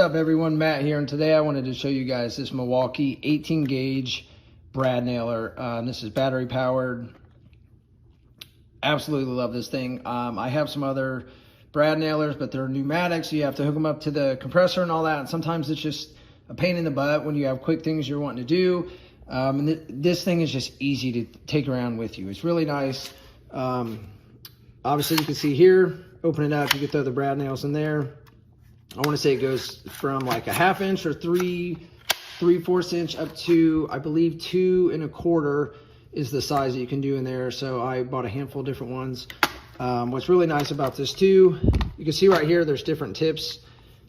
up everyone, Matt here, and today I wanted to show you guys this Milwaukee 18 gauge brad nailer. This is battery powered. Absolutely love this thing. I have some other brad nailers, but they're pneumatic, so you have to hook them up to the compressor and all that, and sometimes it's just a pain in the butt when you have quick things you're wanting to do. And this thing is just easy to take around with you. It's really nice. Obviously you can see here, open it up, you can throw the brad nails in there. I want to say it goes from like a 1/2 inch or 3/4 inch up to, I believe, 2 1/4 is the size that you can do in there. So I bought a handful of different ones. What's really nice about this too, you can see right here, there's different tips.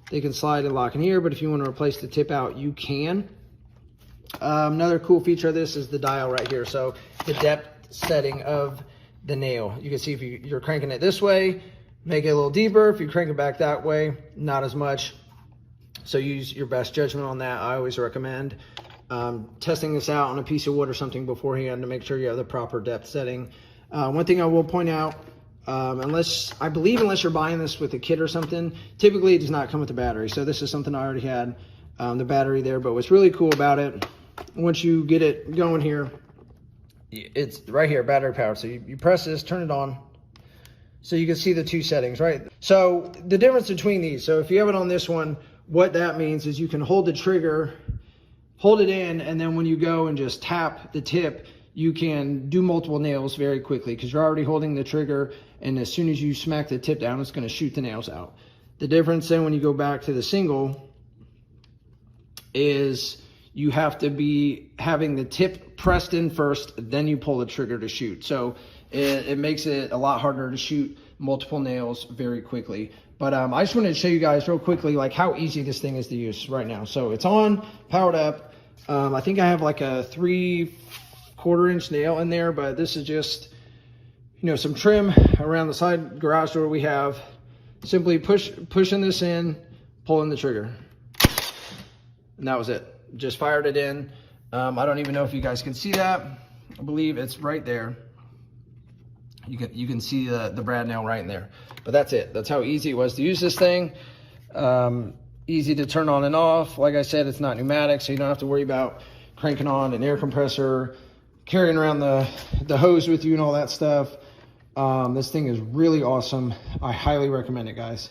They can slide and lock in here, but if you want to replace the tip out, you can. Another cool feature of this is the dial right here. So the depth setting of the nail. You can see if you're cranking it this way, make it a little deeper. If you crank it back that way, not as much. So use your best judgment on that. I always recommend testing this out on a piece of wood or something beforehand to make sure you have the proper depth setting. One thing I will point out, unless you're buying this with a kit or something, typically it does not come with the battery. So this is something I already had, the battery there. But what's really cool about it, once you get it going here, it's right here, battery powered. So you press this, turn it on. So you can see the two settings, right? So the difference between these, so if you have it on this one, what that means is you can hold the trigger, hold it in, and then when you go and just tap the tip, you can do multiple nails very quickly because you're already holding the trigger, and as soon as you smack the tip down, it's going to shoot the nails out. The difference then when you go back to the single is you have to be having the tip pressed in first, then you pull the trigger to shoot. So it makes it a lot harder to shoot multiple nails very quickly. But I just wanted to show you guys real quickly like how easy this thing is to use right now. So it's on, powered up. I think I have like a 3/4 inch nail in there, but this is just, you know, some trim around the side garage door we have. Simply pushing this in, pulling the trigger. And that was it. Just fired it in. I don't even know if you guys can see that. I believe it's right there. You can see the brad nail right in there. But that's it. That's how easy it was to use this thing. Easy to turn on and off. Like I said, it's not pneumatic, so you don't have to worry about cranking on an air compressor, carrying around the hose with you and all that stuff. This thing is really awesome. I highly recommend it, guys.